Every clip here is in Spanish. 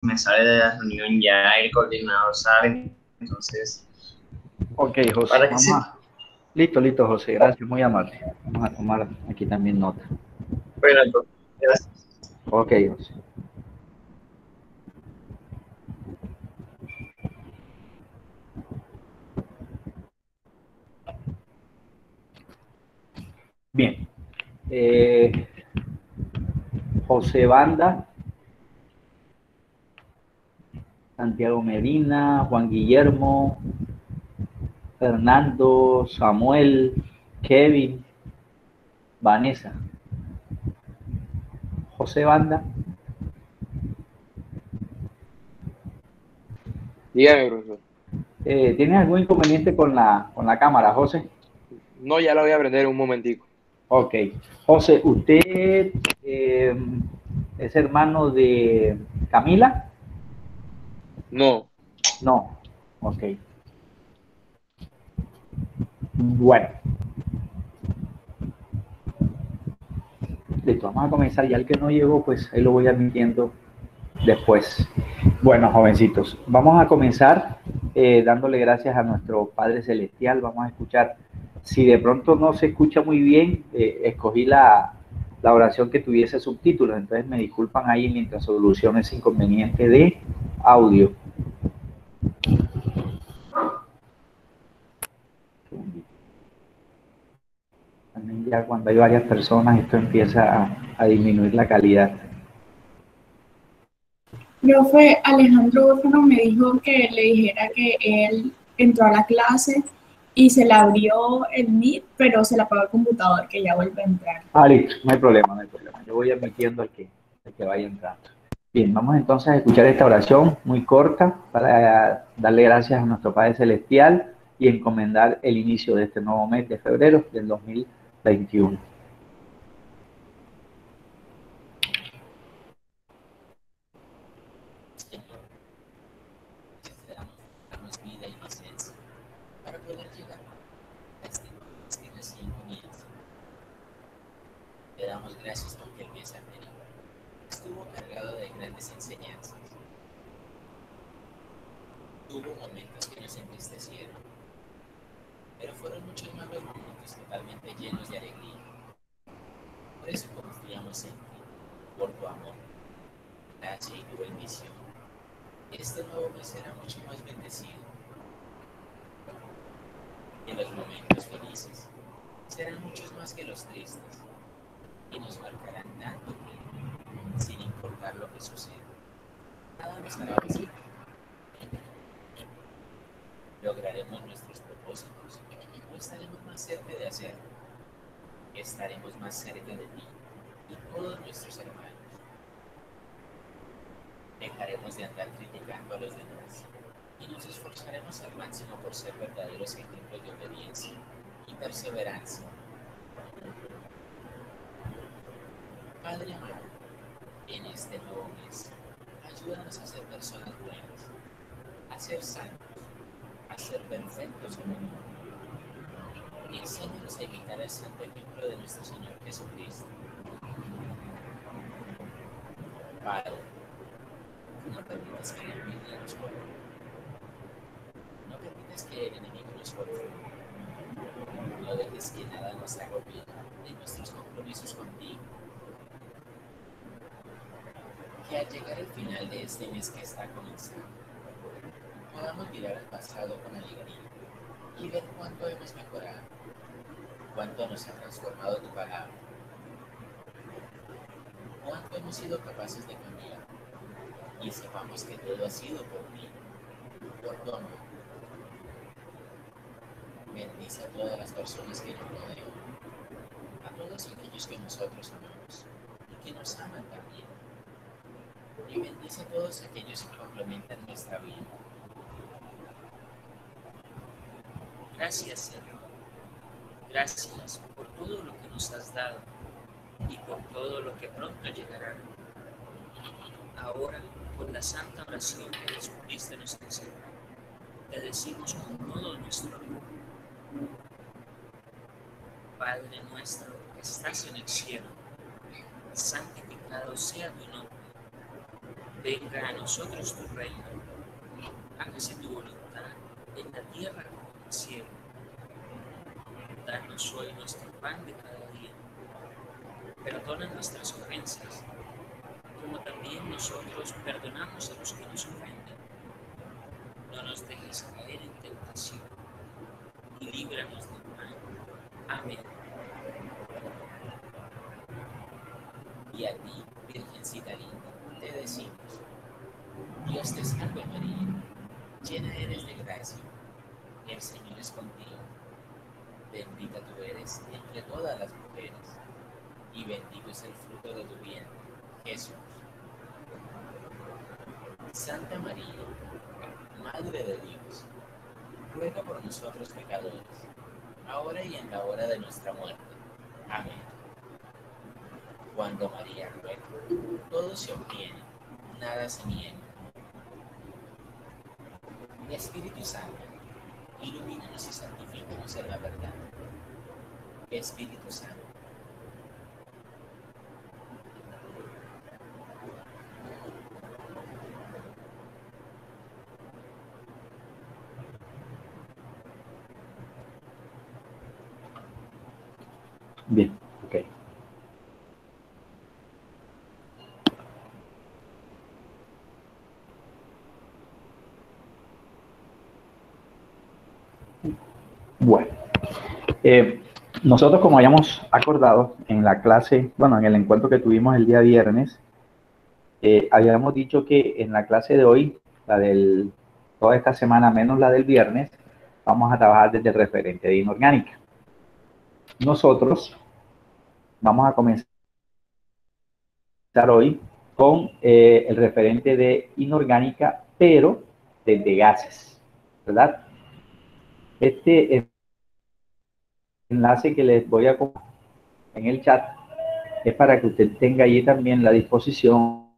me sale de la reunión, ya el coordinador sale, entonces, Ok, José, para que vamos sí, a... Listo, José, gracias, muy amable. Vamos a tomar aquí también nota. bueno, entonces, gracias. Ok, José. Bien. José Banda, Santiago Medina, Juan Guillermo, Fernando, Samuel, Kevin, Vanessa. José Banda, Dígame, profesor. ¿tienes algún inconveniente con la cámara, José? No, ya la voy a aprender un momentico. Ok. José, ¿usted es hermano de Camila? No. No. Ok. Bueno, listo, vamos a comenzar. Ya el que no llegó, pues ahí lo voy admitiendo después. Bueno, jovencitos, vamos a comenzar dándole gracias a nuestro Padre Celestial. Vamos a escuchar. Si de pronto no se escucha muy bien, escogí la oración que tuviese subtítulos, entonces me disculpan ahí mientras soluciono ese inconveniente de audio. También ya cuando hay varias personas, esto empieza a disminuir la calidad. Profe, Alejandro Bófano me dijo que le dijera que él entró a la clase y se le abrió el Meet, pero se le apagó el computador, que ya vuelve a entrar. Ah, listo, no hay problema, no hay problema. Yo voy admitiendo al que vaya entrando. Bien, vamos entonces a escuchar esta oración muy corta para darle gracias a nuestro Padre Celestial y encomendar el inicio de este nuevo mes de febrero del 2021. Señor, que te damos vida y licencia para poder llegar a este nuevo mes que recién comienza. Te damos gracias porque el mes anterior estuvo cargado de grandes enseñanzas. Hubo momentos que nos entristecieron, pero fueron muchos más los momentos totalmente llenos de alegría. Por eso confiamos en ti, por tu amor, gracia y tu bendición. Este nuevo mes será mucho más bendecido. Y los momentos felices serán muchos más que los tristes y nos marcarán tanto que, sin importar lo que suceda, nada nos hará vacío. Lograremos nuestros propósitos o estaremos más cerca de hacerlo. Estaremos más cerca de ti y todos nuestros hermanos. Dejaremos de andar criticando a los demás y nos esforzaremos al máximo por ser verdaderos ejemplos de obediencia y perseverancia. Padre amado, en este nuevo mes, ayúdanos a ser personas buenas, a ser santos, a ser perfectos en el mundo. Enséñanos a imitar el santo ejemplo de nuestro Señor Jesucristo. Padre, no permitas que la envidia nos corrompa. No permitas que el enemigo nos confunda. No dejes que nada nos agobie de nuestros compromisos contigo. Que al llegar al final de este mes que está comenzando, podamos mirar al pasado con alegría y ver cuánto hemos mejorado, cuánto nos ha transformado tu palabra, cuánto hemos sido capaces de cambiar y sepamos que todo ha sido por ti, por tu amor. Bendice a todas las personas que nos rodean, a todos aquellos que nosotros amamos y que nos aman también. Y bendice a todos aquellos que complementan nuestra vida. Gracias, Señor. Gracias por todo lo que nos has dado y por todo lo que pronto llegará. Ahora, con la santa oración que Jesucristo nos enseñó, te decimos con todo nuestro amor. Padre nuestro que estás en el cielo, santificado sea tu nombre. venga a nosotros tu reino, hágase tu voluntad en la tierra como en el cielo. Danos hoy nuestro pan de cada día. Perdona nuestras ofensas, como también nosotros perdonamos a los que nos ofenden. No nos dejes caer en tentación, y líbranos del mal. Amén. Y a ti, Virgencita linda, te decimos: Dios te salve María, llena eres de gracia, el Señor es contigo. Bendita tú eres entre todas las mujeres, y bendito es el fruto de tu vientre, Jesús. Santa María, Madre de Dios, ruega por nosotros pecadores, ahora y en la hora de nuestra muerte. Amén. Cuando María ruega, todo se obtiene, nada se niega. Espíritu Santo, ilumínanos y santifícanos en la verdad. Espíritu Santo. Bien, ok. Bueno, nosotros, como habíamos acordado en la clase, bueno, en el encuentro que tuvimos el día viernes, habíamos dicho que en la clase de hoy, toda esta semana menos la del viernes, vamos a trabajar desde el referente de inorgánica. Nosotros vamos a comenzar hoy con el referente de inorgánica, pero desde gases, ¿verdad? Este enlace que les voy a compartir en el chat es para que usted tenga allí también la disposición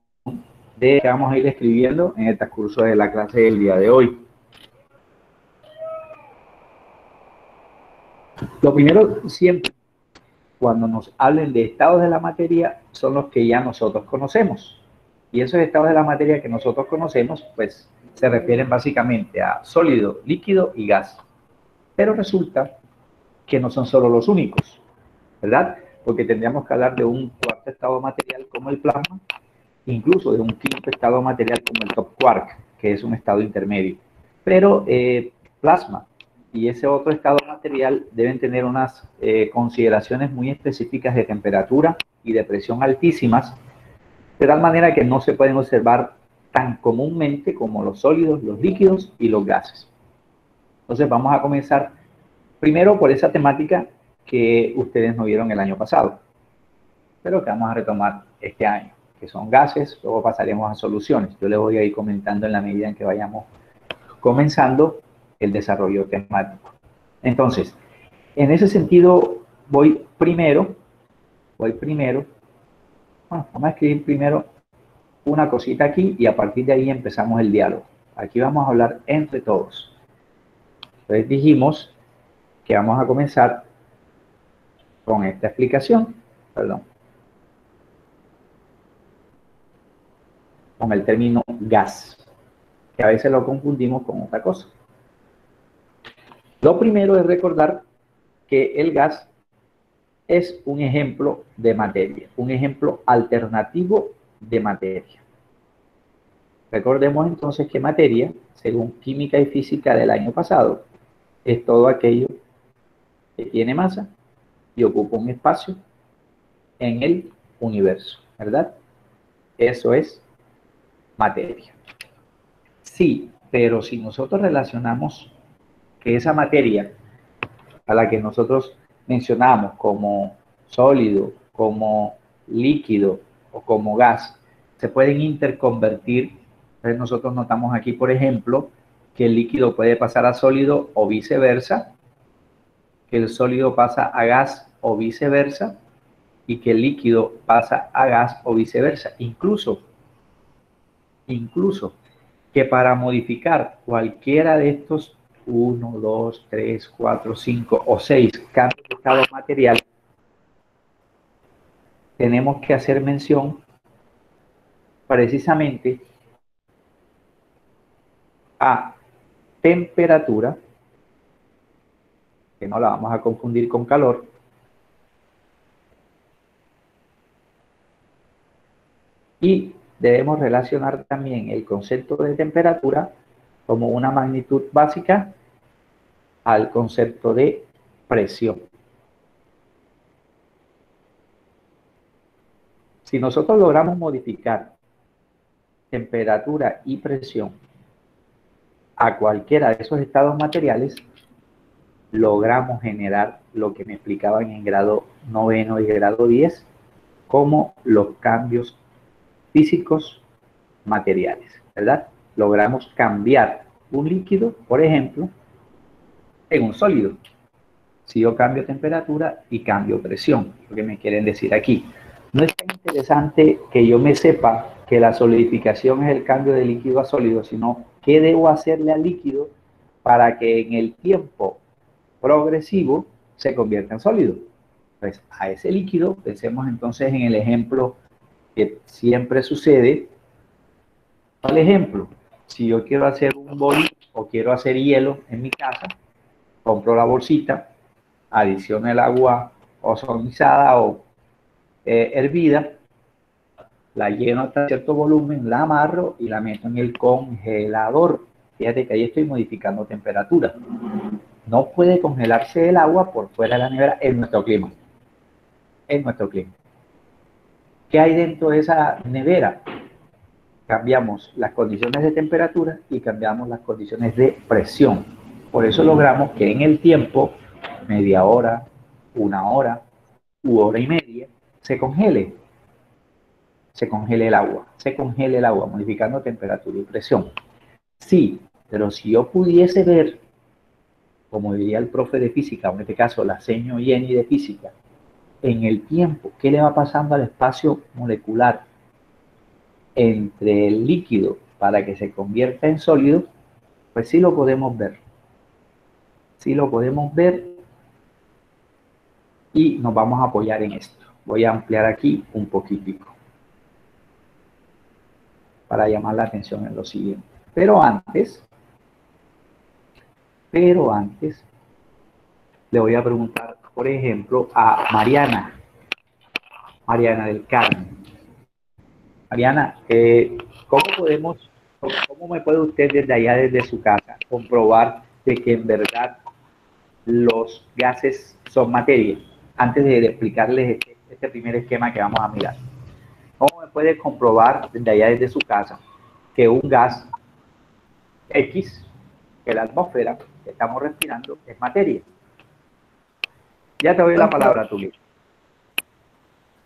de que vamos a ir escribiendo en el transcurso de la clase del día de hoy. Lo primero, siempre, cuando nos hablen de estados de la materia, son los que ya nosotros conocemos. Y esos estados de la materia que nosotros conocemos, pues, se refieren básicamente a sólido, líquido y gas. Pero resulta que no son solo los únicos, ¿verdad? Porque tendríamos que hablar de un cuarto estado material como el plasma, incluso de un quinto estado material como el top quark, que es un estado intermedio. Pero plasma y ese otro estado material deben tener unas consideraciones muy específicas de temperatura y de presión altísimas, de tal manera que no se pueden observar tan comúnmente como los sólidos, los líquidos y los gases. Entonces vamos a comenzar primero por esa temática que ustedes no vieron el año pasado, pero que vamos a retomar este año, que son gases. Luego pasaremos a soluciones. Yo les voy a ir comentando en la medida en que vayamos comenzando el desarrollo temático. Entonces, en ese sentido, voy primero, bueno, vamos a escribir primero una cosita aquí y a partir de ahí empezamos el diálogo. Aquí vamos a hablar entre todos. Entonces dijimos que vamos a comenzar con esta explicación, con el término gas, que a veces lo confundimos con otra cosa. Lo primero es recordar que el gas es un ejemplo de materia, un ejemplo alternativo de materia. Recordemos entonces que materia, según química y física del año pasado, es todo aquello que tiene masa y ocupa un espacio en el universo, ¿verdad? Eso es materia. Sí, pero si nosotros relacionamos que esa materia a la que nosotros mencionamos como sólido, como líquido o como gas, se pueden interconvertir. Entonces nosotros notamos aquí, por ejemplo, que el líquido puede pasar a sólido o viceversa, que el sólido pasa a gas o viceversa, y que el líquido pasa a gas o viceversa. Incluso que para modificar cualquiera de estos 1, 2, 3, 4, 5 o 6 cambios de estado material, tenemos que hacer mención precisamente a temperatura, que no la vamos a confundir con calor, y debemos relacionar también el concepto de temperatura como una magnitud básica al concepto de presión. Si nosotros logramos modificar temperatura y presión a cualquiera de esos estados materiales, logramos generar lo que me explicaban en grado 9 y grado 10 como los cambios físicos materiales, ¿verdad? Logramos cambiar un líquido, por ejemplo, en un sólido. Si yo cambio temperatura y cambio presión, lo que me quieren decir aquí. No es tan interesante que yo me sepa que la solidificación es el cambio de líquido a sólido, sino qué debo hacerle al líquido para que en el tiempo progresivo se convierta en sólido. Pues a ese líquido, pensemos entonces en el ejemplo que siempre sucede. Por ejemplo, si yo quiero hacer un boli o quiero hacer hielo en mi casa, compro la bolsita, adiciono el agua ozonizada o hervida, la lleno hasta cierto volumen, la amarro y la meto en el congelador. Fíjate que ahí estoy modificando temperatura. No puede congelarse el agua por fuera de la nevera en nuestro clima. En nuestro clima. ¿Qué hay dentro de esa nevera? Cambiamos las condiciones de temperatura y cambiamos las condiciones de presión. Por eso logramos que en el tiempo, media hora, una hora u hora y media, se congele el agua, modificando temperatura y presión. Sí, pero si yo pudiese ver, como diría el profe de física, en este caso la seño Jenny de física, en el tiempo, ¿qué le va pasando al espacio molecular entre el líquido para que se convierta en sólido? Pues sí lo podemos ver. Sí lo podemos ver y nos vamos a apoyar en esto. Voy a ampliar aquí un poquitico para llamar la atención en lo siguiente. Pero antes, le voy a preguntar, por ejemplo, a Mariana del Carmen. Mariana, ¿cómo me puede usted desde allá, desde su casa, comprobar de que en verdad los gases son materia? Antes de explicarles este primer esquema que vamos a mirar. ¿Cómo me puede comprobar desde allá, desde su casa, que un gas X, que la atmósfera que estamos respirando, es materia? Ya te doy la palabra, Tulio.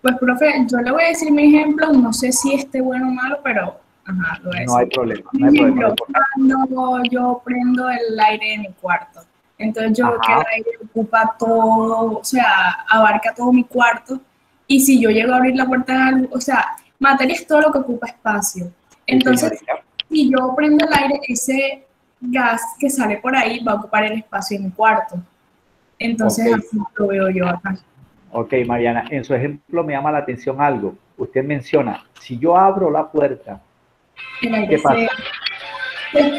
Pues, profe, yo le voy a decir mi ejemplo, no sé si esté bueno o malo, pero ajá, lo voy a decir. No hay problema, Mi no hay ejemplo, problema. cuando yo prendo el aire en mi cuarto, entonces yo veo que Ajá. el aire ocupa todo, o sea, abarca todo mi cuarto, y si yo llego a abrir la puerta de la luz, o sea, materia es todo lo que ocupa espacio. Entonces, si yo prendo el aire, ese gas que sale por ahí va a ocupar el espacio en mi cuarto. Entonces, Ok. así lo veo yo acá. Ok, Mariana, en su ejemplo me llama la atención algo. Usted menciona, si yo abro la puerta, El aire ¿qué pasa?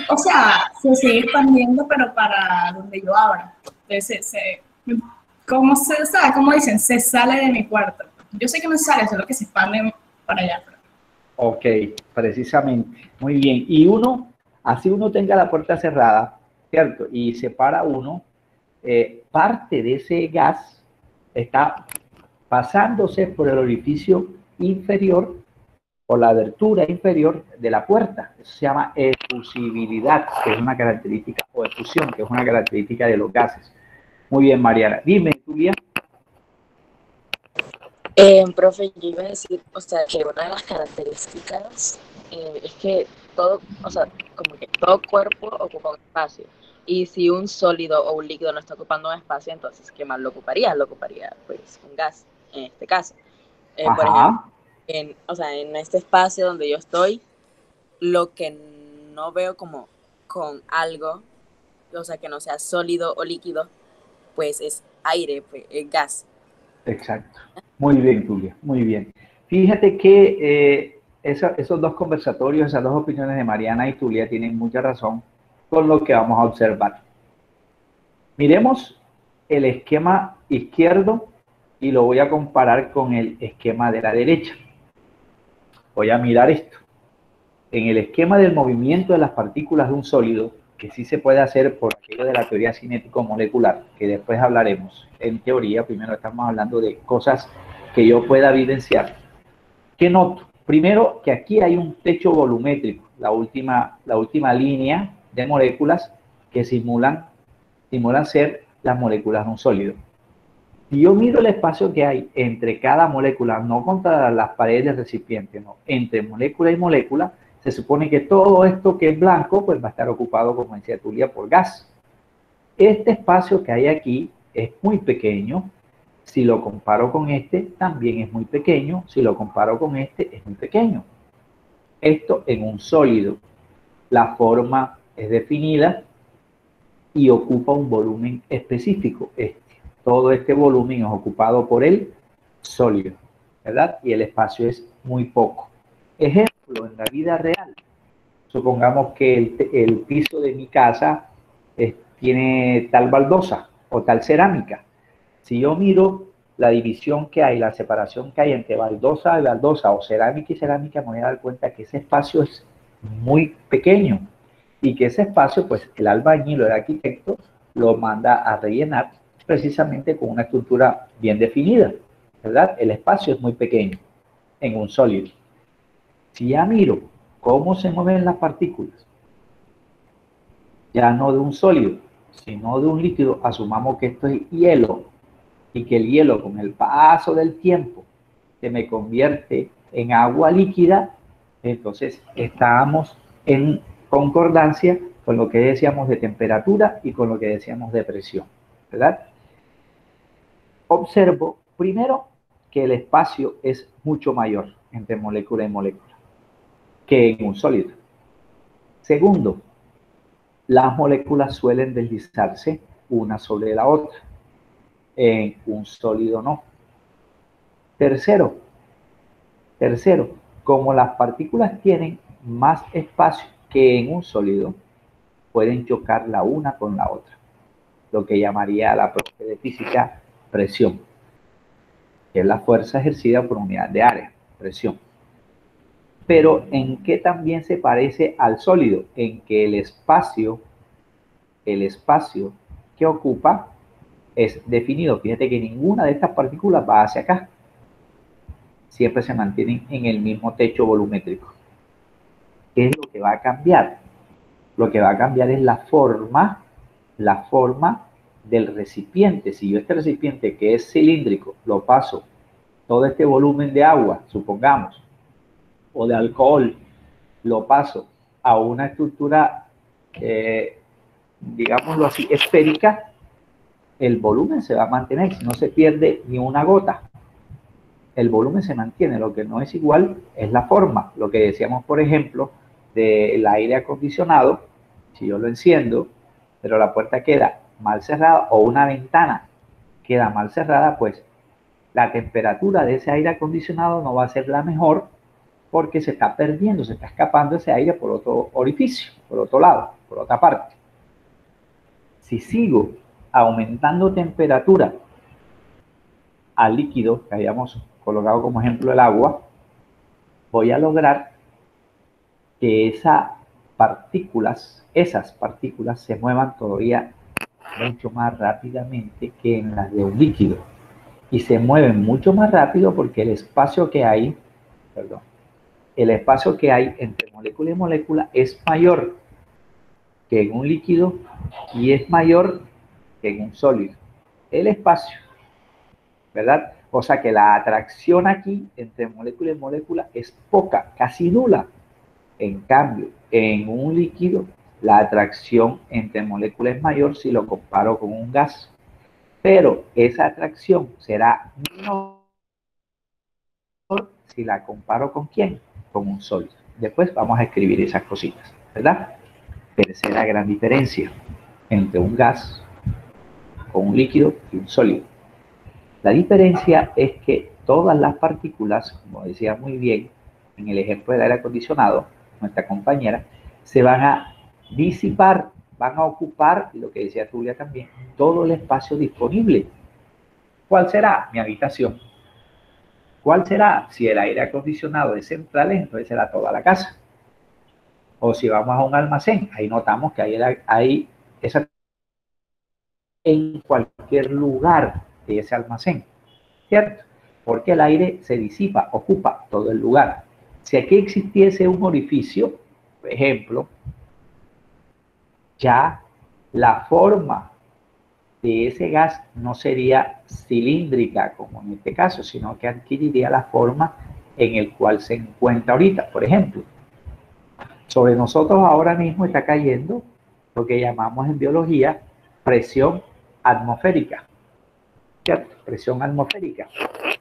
o sea, se sigue expandiendo, pero para donde yo abra. Entonces, ¿cómo dicen? Se sale de mi cuarto. Yo sé que no sale, solo que se expande para allá. Ok, precisamente. Muy bien. Y así uno tenga la puerta cerrada, ¿cierto? Y separa uno, parte de ese gas está pasándose por el orificio inferior, por la abertura inferior de la puerta. Eso se llama efusibilidad, que es una característica, o efusión, que es una característica de los gases. Muy bien, Mariana. Dime, Julia. Profe, yo iba a decir, o sea, que una de las características es que todo, o sea, como que todo cuerpo ocupa un espacio. Y si un sólido o un líquido no está ocupando un espacio, entonces, ¿qué más lo ocuparía? Lo ocuparía, pues, un gas, en este caso. Por ejemplo, en este espacio donde yo estoy, lo que no veo como con algo, o sea, que no sea sólido o líquido, pues es aire, pues, es gas. Exacto. Muy bien, Julia, muy bien. Fíjate que esos dos conversatorios, esas dos opiniones de Mariana y Julia tienen mucha razón, con lo que vamos a observar. Miremos el esquema izquierdo y lo voy a comparar con el esquema de la derecha. Voy a mirar esto. En el esquema del movimiento de las partículas de un sólido, que sí se puede hacer por aquello de la teoría cinético-molecular, que después hablaremos en teoría, primero estamos hablando de cosas que yo pueda evidenciar. ¿Qué noto? Primero, que aquí hay un techo volumétrico, la última línea de moléculas que simulan ser las moléculas de un sólido. Si yo miro el espacio que hay entre cada molécula, no contra las paredes del recipiente, no, entre molécula y molécula, se supone que todo esto que es blanco, pues va a estar ocupado, como decía Tulia, por gas. Este espacio que hay aquí es muy pequeño. Si lo comparo con este, también es muy pequeño. Si lo comparo con este, es muy pequeño. Esto en un sólido. La forma es definida y ocupa un volumen específico. Todo este volumen es ocupado por el sólido, ¿verdad? Y el espacio es muy poco. Ejemplo, en la vida real. Supongamos que el piso de mi casa tiene tal baldosa o tal cerámica. Si yo miro la división que hay, la separación que hay entre baldosa y baldosa o cerámica y cerámica, me voy a dar cuenta que ese espacio es muy pequeño y que ese espacio, pues el albañil o el arquitecto lo manda a rellenar precisamente con una estructura bien definida, ¿verdad? El espacio es muy pequeño en un sólido. Si ya miro cómo se mueven las partículas, ya no de un sólido, sino de un líquido, asumamos que esto es hielo, y que el hielo con el paso del tiempo se me convierte en agua líquida, entonces estamos en concordancia con lo que decíamos de temperatura y con lo que decíamos de presión, ¿verdad? Observo primero que el espacio es mucho mayor entre molécula y molécula que en un sólido. Segundo, las moléculas suelen deslizarse una sobre la otra. En un sólido no. Tercero, como las partículas tienen más espacio que en un sólido, pueden chocar la una con la otra, lo que llamaría la profe de física presión, que es la fuerza ejercida por unidad de área, presión. Pero ¿en qué también se parece al sólido? En que el espacio que ocupa es definido. Fíjate que ninguna de estas partículas va hacia acá. Siempre se mantienen en el mismo techo volumétrico. ¿Qué es lo que va a cambiar? Lo que va a cambiar es la forma del recipiente. Si yo este recipiente que es cilíndrico lo paso todo este volumen de agua, supongamos, o de alcohol, lo paso a una estructura, digámoslo así, esférica, el volumen se va a mantener, no se pierde ni una gota. El volumen se mantiene, lo que no es igual es la forma. Lo que decíamos, por ejemplo, del aire acondicionado, si yo lo enciendo, pero la puerta queda mal cerrada o una ventana queda mal cerrada, pues la temperatura de ese aire acondicionado no va a ser la mejor porque se está perdiendo, se está escapando ese aire por otro orificio, por otro lado, por otra parte. Si sigo aumentando temperatura al líquido que habíamos colocado como ejemplo el agua, voy a lograr que esas partículas se muevan todavía mucho más rápidamente que en las de un líquido. Y se mueven mucho más rápido porque el espacio que hay entre molécula y molécula es mayor que en un líquido y es mayor que en un sólido. El espacio, ¿verdad? O sea que la atracción aquí entre molécula y molécula es poca, casi nula. En cambio, en un líquido, la atracción entre moléculas es mayor si lo comparo con un gas. Pero esa atracción será menor si la comparo con ¿quién? Con un sólido. Después vamos a escribir esas cositas, ¿verdad? Tercera gran diferencia entre un gas, con un líquido y un sólido. La diferencia es que todas las partículas, como decía muy bien en el ejemplo del aire acondicionado, nuestra compañera, se van a disipar van a ocupar, lo que decía Julia también, todo el espacio disponible. ¿Cuál será? Mi habitación. ¿Cuál será? Si el aire acondicionado es central, entonces será toda la casa. O si vamos a un almacén, ahí notamos que hay esa en cualquier lugar de ese almacén, ¿cierto? Porque el aire se disipa, ocupa todo el lugar. Si aquí existiese un orificio, por ejemplo, ya la forma de ese gas no sería cilíndrica como en este caso, sino que adquiriría la forma en el cual se encuentra ahorita. Por ejemplo, sobre nosotros ahora mismo está cayendo lo que llamamos en biología presión atmosférica, ¿cierto? Presión atmosférica,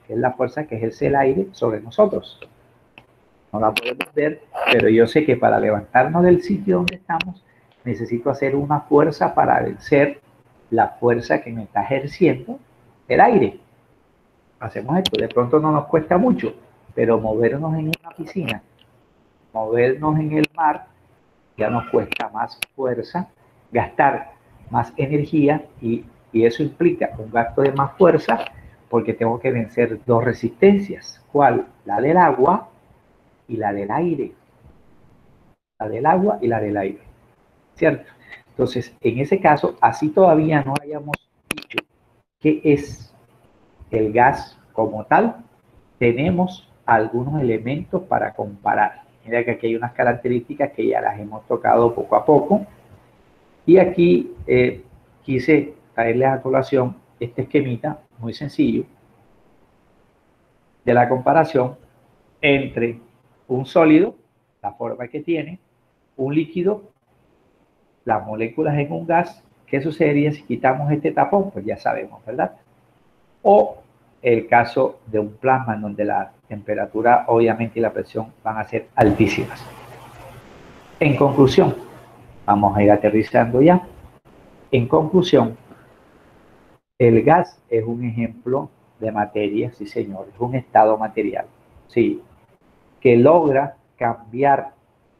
que es la fuerza que ejerce el aire sobre nosotros. No la podemos ver, pero yo sé que para levantarnos del sitio donde estamos, necesito hacer una fuerza para vencer la fuerza que me está ejerciendo el aire. Hacemos esto, de pronto no nos cuesta mucho, pero movernos en una piscina, movernos en el mar, ya nos cuesta más fuerza, gastar más energía y eso implica un gasto de más fuerza porque tengo que vencer dos resistencias. ¿Cuál? La del agua y la del aire. La del agua y la del aire. ¿Cierto? Entonces, en ese caso, así todavía no hayamos dicho qué es el gas como tal, tenemos algunos elementos para comparar. Mira que aquí hay unas características que ya las hemos tocado poco a poco. Y aquí quise traerles a colación este esquemita muy sencillo de la comparación entre un sólido, la forma que tiene, un líquido, las moléculas en un gas. ¿Qué sucedería si quitamos este tapón? Pues ya sabemos, ¿verdad? O el caso de un plasma en donde la temperatura obviamente y la presión van a ser altísimas. En conclusión, vamos a ir aterrizando ya. En conclusión, el gas es un ejemplo de materia, sí señor, es un estado material, sí, que logra cambiar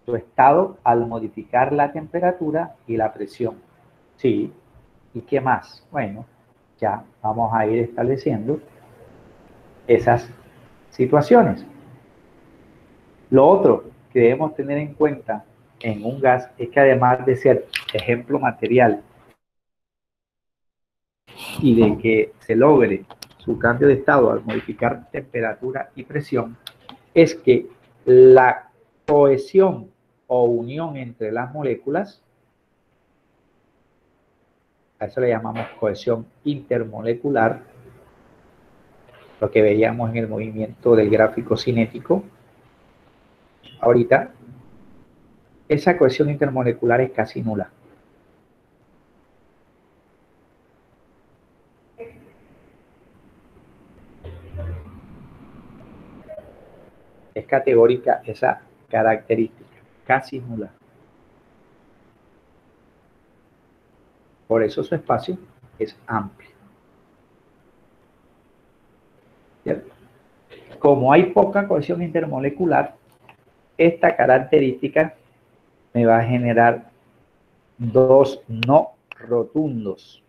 su estado al modificar la temperatura y la presión, sí. ¿Y qué más? Bueno, ya vamos a ir estableciendo esas situaciones. Lo otro que debemos tener en cuenta en un gas es que además de ser ejemplo material y de que se logre su cambio de estado al modificar temperatura y presión, es que la cohesión o unión entre las moléculas, a eso le llamamos cohesión intermolecular, lo que veíamos en el movimiento del gráfico cinético ahorita, esa cohesión intermolecular es casi nula. Es categórica esa característica, casi nula. Por eso su espacio es amplio. ¿Cierto? Como hay poca cohesión intermolecular, esta característica me va a generar dos no rotundos.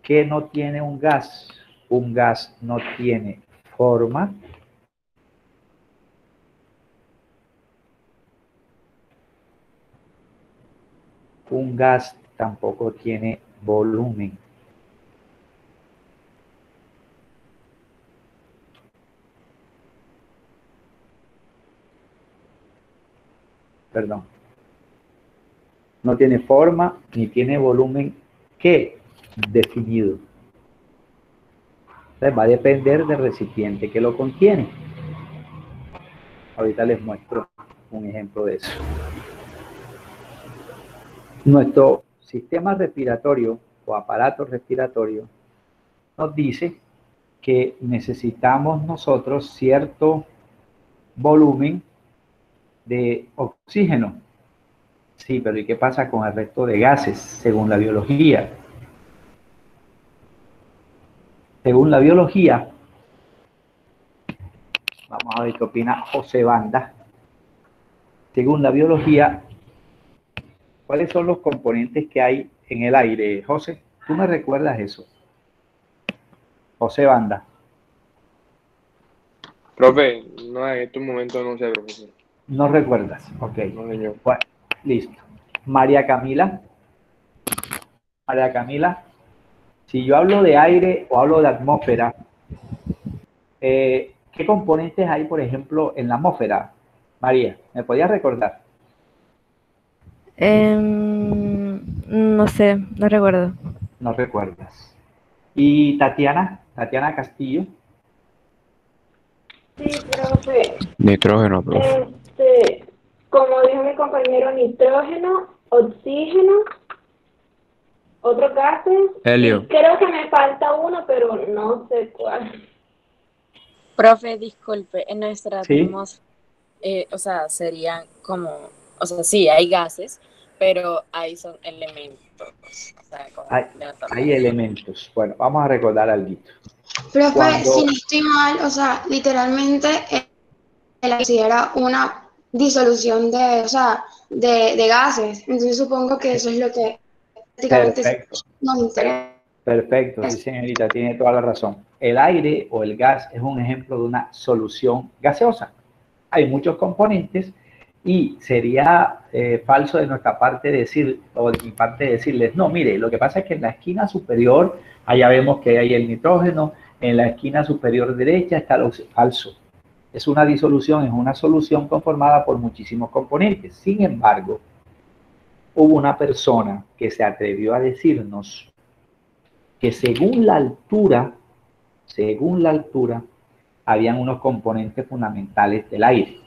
¿Qué no tiene un gas? Un gas no tiene forma. Un gas tampoco tiene volumen. Perdón. No tiene forma ni tiene volumen ¿qué? Definido. Entonces va a depender del recipiente que lo contiene. Ahorita les muestro un ejemplo de eso. Nuestro sistema respiratorio o aparato respiratorio nos dice que necesitamos nosotros cierto volumen de oxígeno. Sí, pero ¿y qué pasa con el resto de gases según la biología? Según la biología, vamos a ver qué opina José Banda. Según la biología, ¿Cuáles son los componentes que hay en el aire? José, ¿tú me recuerdas eso? José Banda. Profe, no, en estos momentos no sé, profesor. No recuerdas. Ok. No, señor. Bueno, listo. María Camila. María Camila, si yo hablo de aire o hablo de atmósfera, ¿qué componentes hay, por ejemplo, en la atmósfera? María, ¿me podías recordar? No sé, no recuerdo. No recuerdas. ¿Y Tatiana? Tatiana Castillo. Sí, profe. Nitrógeno, profe. Como dijo mi compañero, nitrógeno, oxígeno, otros gases. Helio. Y creo que me falta uno, pero no sé cuál. Profe, disculpe, en nuestra Sí. atmósfera, o sea, serían como, o sea, sí, hay gases, pero ahí son elementos. O sea, como Hay elementos. Bueno, vamos a recordar algo. Profe, Cuando- si no estoy mal, o sea, literalmente él considera una disolución de, o sea, de gases. Entonces supongo que eso es lo que prácticamente Perfecto. nos interesa. Perfecto, sí, señorita, tiene toda la razón. El aire o el gas es un ejemplo de una solución gaseosa. Hay muchos componentes y sería falso de nuestra parte decir, o de mi parte decirles, no, mire, lo que pasa es que en la esquina superior, allá vemos que hay el nitrógeno, en la esquina superior derecha está el oxígeno. Falso. Es una disolución, es una solución conformada por muchísimos componentes. Sin embargo, hubo una persona que se atrevió a decirnos que según la altura, habían unos componentes fundamentales del aire.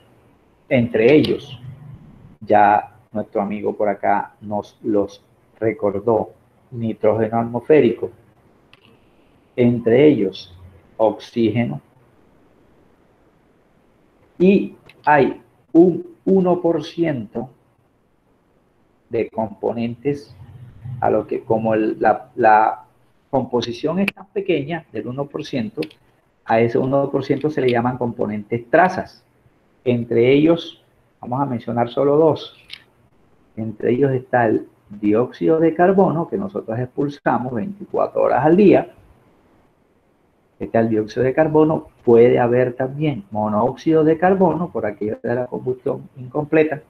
Entre ellos, ya nuestro amigo por acá nos los recordó, nitrógeno atmosférico, entre ellos, oxígeno, y hay un 1% de componentes a lo que como la composición es tan pequeña del 1%, a ese 1% se le llaman componentes trazas. Entre ellos, vamos a mencionar solo dos. Entre ellos está el dióxido de carbono, que nosotros expulsamos 24 horas al día. Está el dióxido de carbono. Puede haber también monóxido de carbono, por aquello de la combustión incompleta,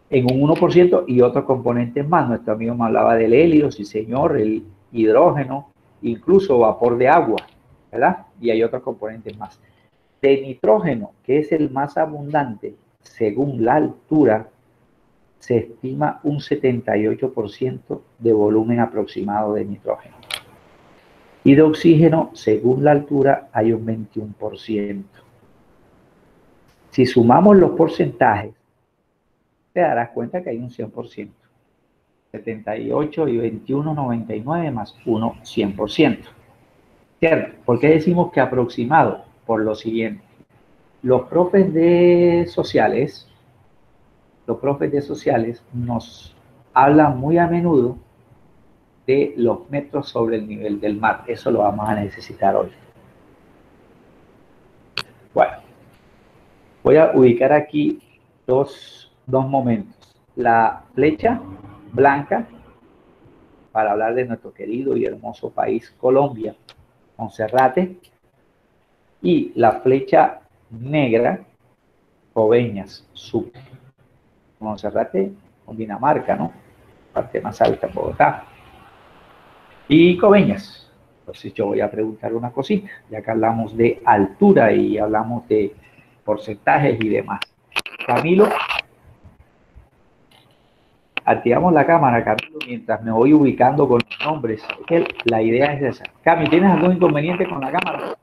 en un 1% y otros componentes más. Nuestro amigo me hablaba del helio, sí señor, el hidrógeno, incluso vapor de agua, ¿verdad? Y hay otros componentes más. De nitrógeno, que es el más abundante, según la altura, se estima un 78% de volumen aproximado de nitrógeno. Y de oxígeno, según la altura, hay un 21%. Si sumamos los porcentajes, te darás cuenta que hay un 100%. 78 y 21, 99 más 1, 100%. ¿Cierto? ¿Por qué decimos que aproximado? Por lo siguiente. Los profes de sociales nos hablan muy a menudo de los metros sobre el nivel del mar. Eso lo vamos a necesitar hoy. Bueno, voy a ubicar aquí dos momentos. La flecha blanca, para hablar de nuestro querido y hermoso país Colombia, Monserrate, y la flecha negra, Coveñas, Sucre. Monserrate, Dinamarca, ¿no? Parte más alta, Bogotá. Y Coveñas. Entonces yo voy a preguntar una cosita, ya que hablamos de altura y hablamos de porcentajes y demás. Camilo, activamos la cámara, Camilo, mientras me voy ubicando con los nombres. Es que la idea es esa. Cami, ¿tienes algún inconveniente con la cámara?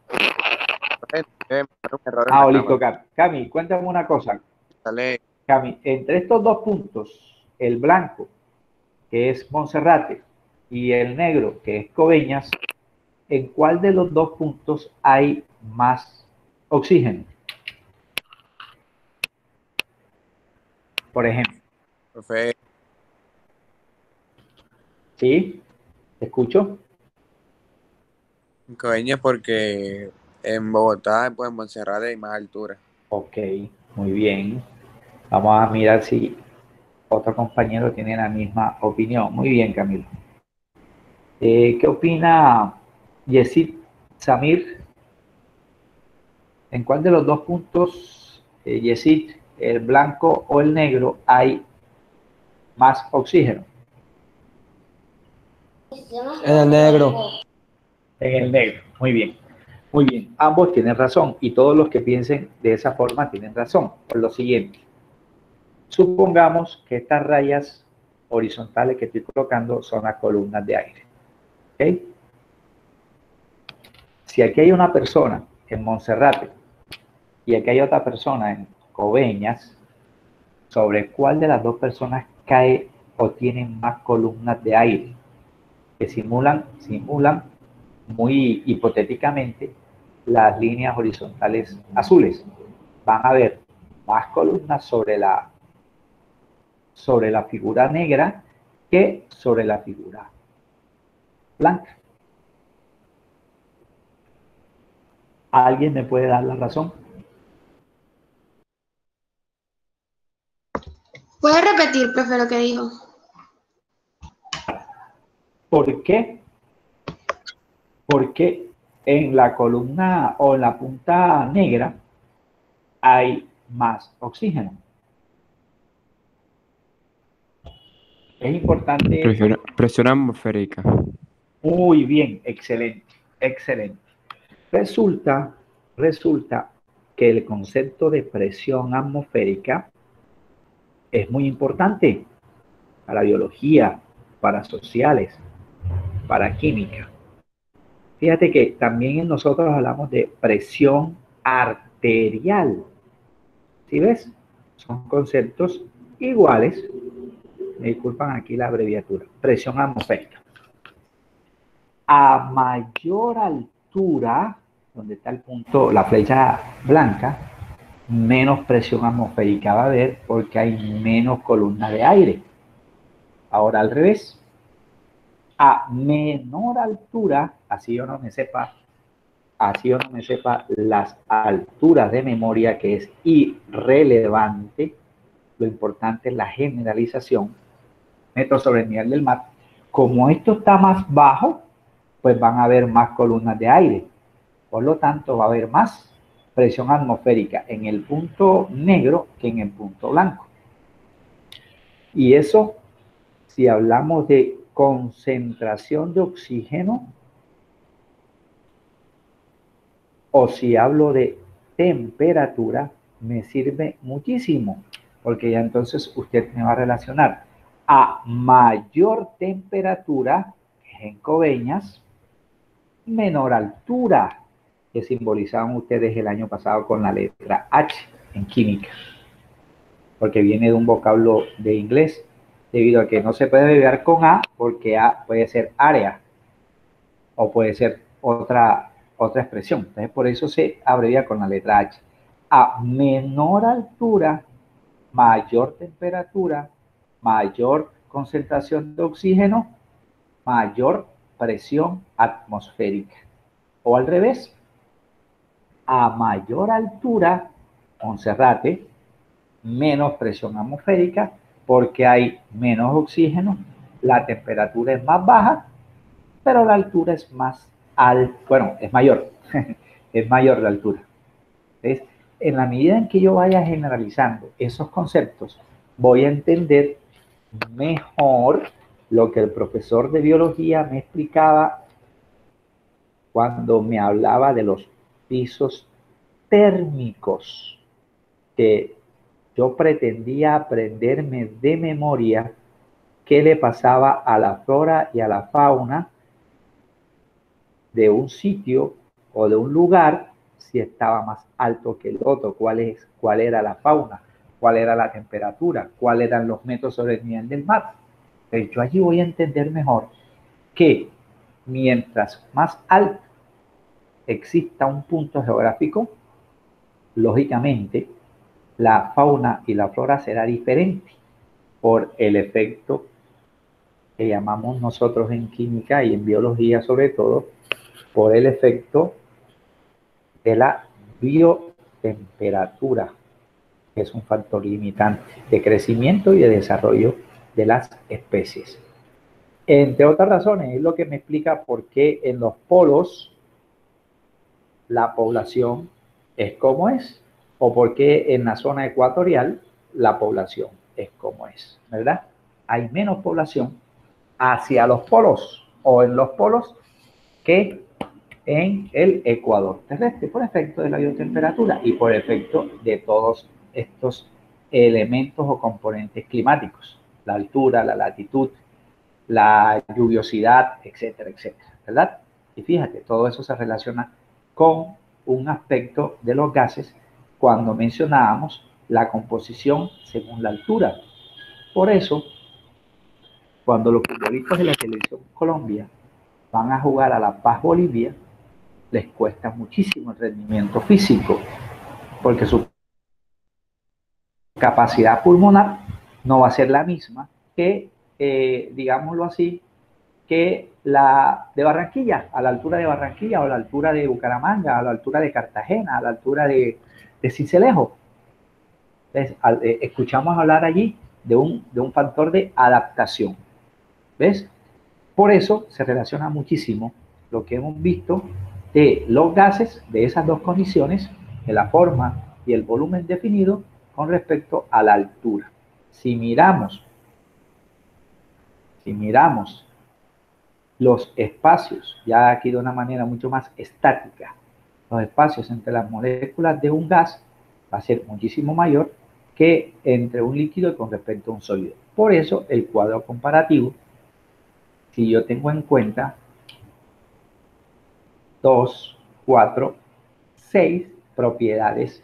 Listo, Cami. Cami, cuéntame una cosa. Dale. Cami, entre estos dos puntos, el blanco, que es Monserrate, y el negro, que es Coveñas, ¿en cuál de los dos puntos hay más oxígeno? Por ejemplo. Profe. ¿Sí? ¿Te escucho? Coveñas porque en Bogotá, pues en Monserrate hay más altura. Ok, muy bien. Vamos a mirar si otro compañero tiene la misma opinión. Muy bien, Camilo. ¿Qué opina Yesid Samir? ¿En cuál de los dos puntos, Yesid, el blanco o el negro, hay más oxígeno? En el negro. En el negro, muy bien. Muy bien, ambos tienen razón y todos los que piensen de esa forma tienen razón. Por lo siguiente, supongamos que estas rayas horizontales que estoy colocando son las columnas de aire. ¿Ok? Si aquí hay una persona en Monserrate y aquí hay otra persona en Coveñas, ¿sobre cuál de las dos personas cae o tienen más columnas de aire? Que simulan muy hipotéticamente las líneas horizontales azules. Van a haber más columnas sobre la figura negra que sobre la figura blanca. ¿Alguien me puede dar la razón? ¿Puede repetir, profe, lo que dijo? ¿Por qué? Porque en la columna o en la punta negra hay más oxígeno. Es importante. Presión atmosférica. Muy bien, excelente, excelente. Resulta que el concepto de presión atmosférica es muy importante para biología, para sociales, para química. Fíjate que también nosotros hablamos de presión arterial. ¿Sí ves? Son conceptos iguales. Me disculpan aquí la abreviatura. Presión atmosférica. A mayor altura, donde está el punto, la flecha blanca, menos presión atmosférica va a haber porque hay menos columnas de aire. Ahora al revés. A menor altura, así yo no me sepa las alturas de memoria, que es irrelevante, lo importante es la generalización, metros sobre el nivel del mar. Como esto está más bajo, pues van a haber más columnas de aire. Por lo tanto, va a haber más presión atmosférica en el punto negro que en el punto blanco. Y eso, si hablamos de concentración de oxígeno o si hablo de temperatura, me sirve muchísimo, porque ya entonces usted me va a relacionar a mayor temperatura, que es en Coveñas, menor altura, que simbolizaban ustedes el año pasado con la letra H en química, porque viene de un vocablo de inglés, debido a que no se puede abreviar con A, porque A puede ser área o puede ser otra expresión. Entonces, por eso se abrevia con la letra H. A menor altura, mayor temperatura, mayor concentración de oxígeno, mayor presión atmosférica. O al revés, a mayor altura, Monserrate, menos presión atmosférica, porque hay menos oxígeno, la temperatura es más baja, pero la altura es más alta, bueno, es mayor, es mayor la altura. ¿Ves? En la medida en que yo vaya generalizando esos conceptos, voy a entender mejor lo que el profesor de biología me explicaba cuando me hablaba de los pisos térmicos, que yo pretendía aprenderme de memoria qué le pasaba a la flora y a la fauna de un sitio o de un lugar si estaba más alto que el otro, cuál era la fauna, cuál era la temperatura, cuáles eran los metros sobre el nivel del mar. Entonces, yo allí voy a entender mejor que mientras más alto exista un punto geográfico, lógicamente la fauna y la flora será diferente por el efecto que llamamos nosotros en química y en biología sobre todo, por el efecto de la biotemperatura, que es un factor limitante de crecimiento y de desarrollo de las especies. Entre otras razones, es lo que me explica por qué en los polos la población es como es, o por qué en la zona ecuatorial la población es como es, ¿verdad? Hay menos población hacia los polos o en los polos que en el ecuador terrestre, por efecto de la biotemperatura y por efecto de todos estos elementos o componentes climáticos, la altura, la latitud, la lluviosidad, etcétera, etcétera, ¿verdad? Y fíjate, todo eso se relaciona con un aspecto de los gases cuando mencionábamos la composición según la altura. Por eso, cuando los futbolistas de la selección Colombia van a jugar a La Paz, Bolivia, les cuesta muchísimo el rendimiento físico, porque su capacidad pulmonar no va a ser la misma que, digámoslo así, que la de Barranquilla, a la altura de Barranquilla, o a la altura de Bucaramanga, a la altura de Cartagena, a la altura de Sincelejo. ¿Ves? Escuchamos hablar allí de un factor de adaptación. ¿Ves? Por eso se relaciona muchísimo lo que hemos visto de los gases, de esas dos condiciones, de la forma y el volumen definido con respecto a la altura. Si miramos los espacios, ya aquí de una manera mucho más estática, los espacios entre las moléculas de un gas va a ser muchísimo mayor que entre un líquido con respecto a un sólido. Por eso el cuadro comparativo, si yo tengo en cuenta 2, 4, 6 propiedades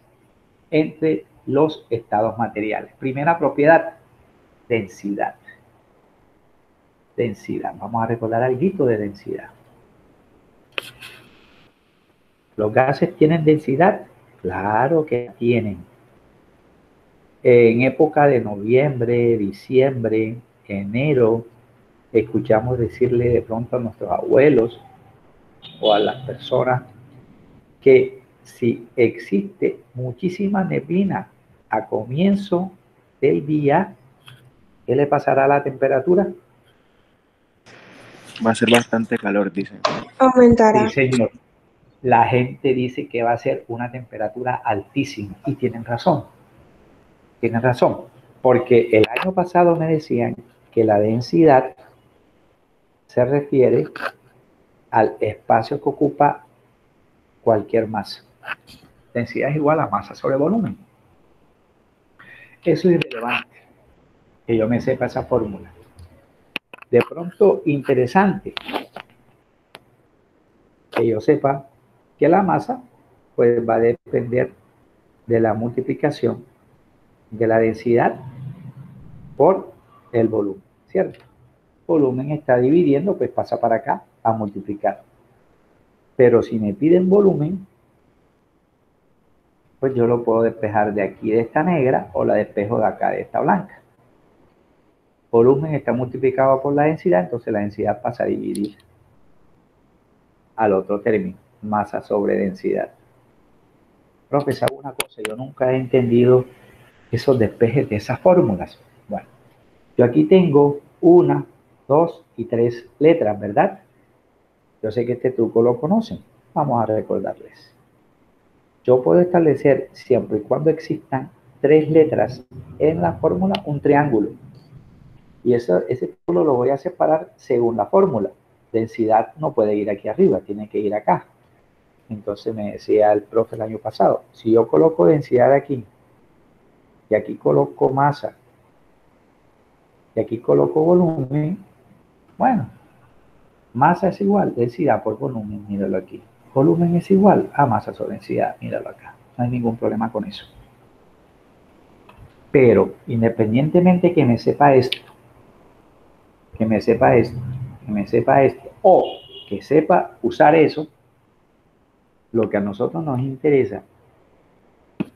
entre los estados materiales. Primera propiedad, densidad. Densidad. Vamos a recordar algo de densidad. ¿Los gases tienen densidad? Claro que tienen. En época de noviembre, diciembre, enero, escuchamos decirle de pronto a nuestros abuelos o a las personas que si existe muchísima neblina a comienzo del día, ¿qué le pasará a la temperatura? Va a ser bastante calor, dicen. Aumentará. Sí, señor. La gente dice que va a ser una temperatura altísima y tienen razón. Tienen razón. Porque el año pasado me decían que la densidad se refiere al espacio que ocupa cualquier masa. Densidad es igual a masa sobre volumen. Eso es irrelevante, que yo me sepa esa fórmula. De pronto, interesante que yo sepa que la masa pues va a depender de la multiplicación de la densidad por el volumen, ¿cierto? Volumen está dividiendo, pues pasa para acá a multiplicar. Pero si me piden volumen, pues yo lo puedo despejar de aquí de esta negra o la despejo de acá de esta blanca. Volumen está multiplicado por la densidad, entonces la densidad pasa a dividir al otro término, masa sobre densidad. Profe, ¿sabe una cosa? Yo nunca he entendido esos despejes de esas fórmulas. Bueno, yo aquí tengo 1, 2 y 3 letras, ¿verdad? Yo sé que este truco lo conocen. Vamos a recordarles. Yo puedo establecer, siempre y cuando existan 3 letras en la fórmula, un triángulo. Y ese triángulo lo voy a separar según la fórmula. Densidad no puede ir aquí arriba, tiene que ir acá. Entonces me decía el profe el año pasado, si yo coloco densidad aquí, y aquí coloco masa, y aquí coloco volumen, bueno, masa es igual, densidad por volumen, míralo aquí. Volumen es igual a masa sobre densidad, míralo acá. No hay ningún problema con eso. Pero, independientemente que me sepa esto, o que sepa usar eso, lo que a nosotros nos interesa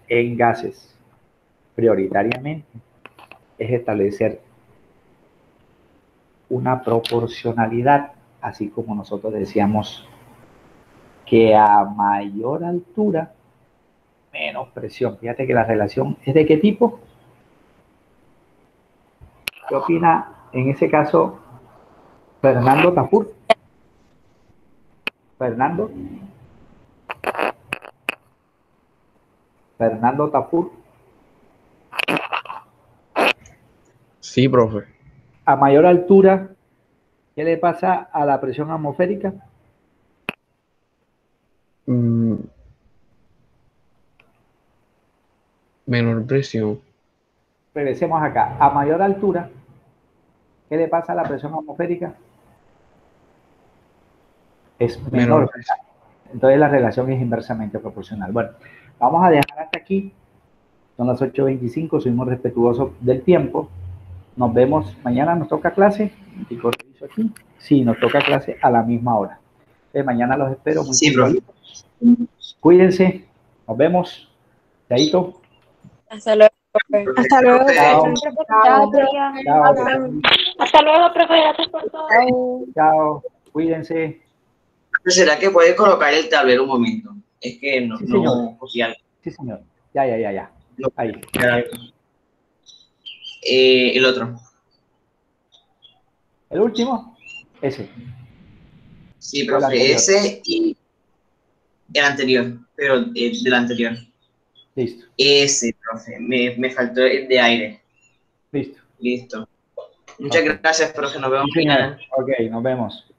en gases prioritariamente es establecer una proporcionalidad, así como nosotros decíamos que a mayor altura, menor menos presión. Fíjate que la relación es de qué tipo. ¿Qué opina en ese caso Fernando Tafur? Fernando Tafur. Sí, profe. A mayor altura, ¿qué le pasa a la presión atmosférica? Menor presión. Regresemos acá. A mayor altura, ¿qué le pasa a la presión atmosférica? Es menor. Entonces la relación es inversamente proporcional. Bueno, vamos a dejar hasta aquí. Son las 8:25, soy muy respetuoso del tiempo. Nos vemos mañana, nos toca clase. Aquí. Sí, nos toca clase a la misma hora. Mañana los espero. Muy sí, profe. Cuídense, nos vemos. Chaito. Hasta luego. Hasta luego. Chao. Chao. Chao. Hasta luego, profe. Gracias por todo. Chao. Cuídense. ¿Será que puede colocar el tablero un momento? Es que no, Sí, señor. Ya. Sí, señor. Ya. No, ahí. El otro. El último, ese. Sí, profe, ese y el anterior, pero del anterior. Listo. Ese, profe, me faltó el de aire. Listo. Listo. Muchas gracias, profe, nos vemos mañana. Ok, nos vemos.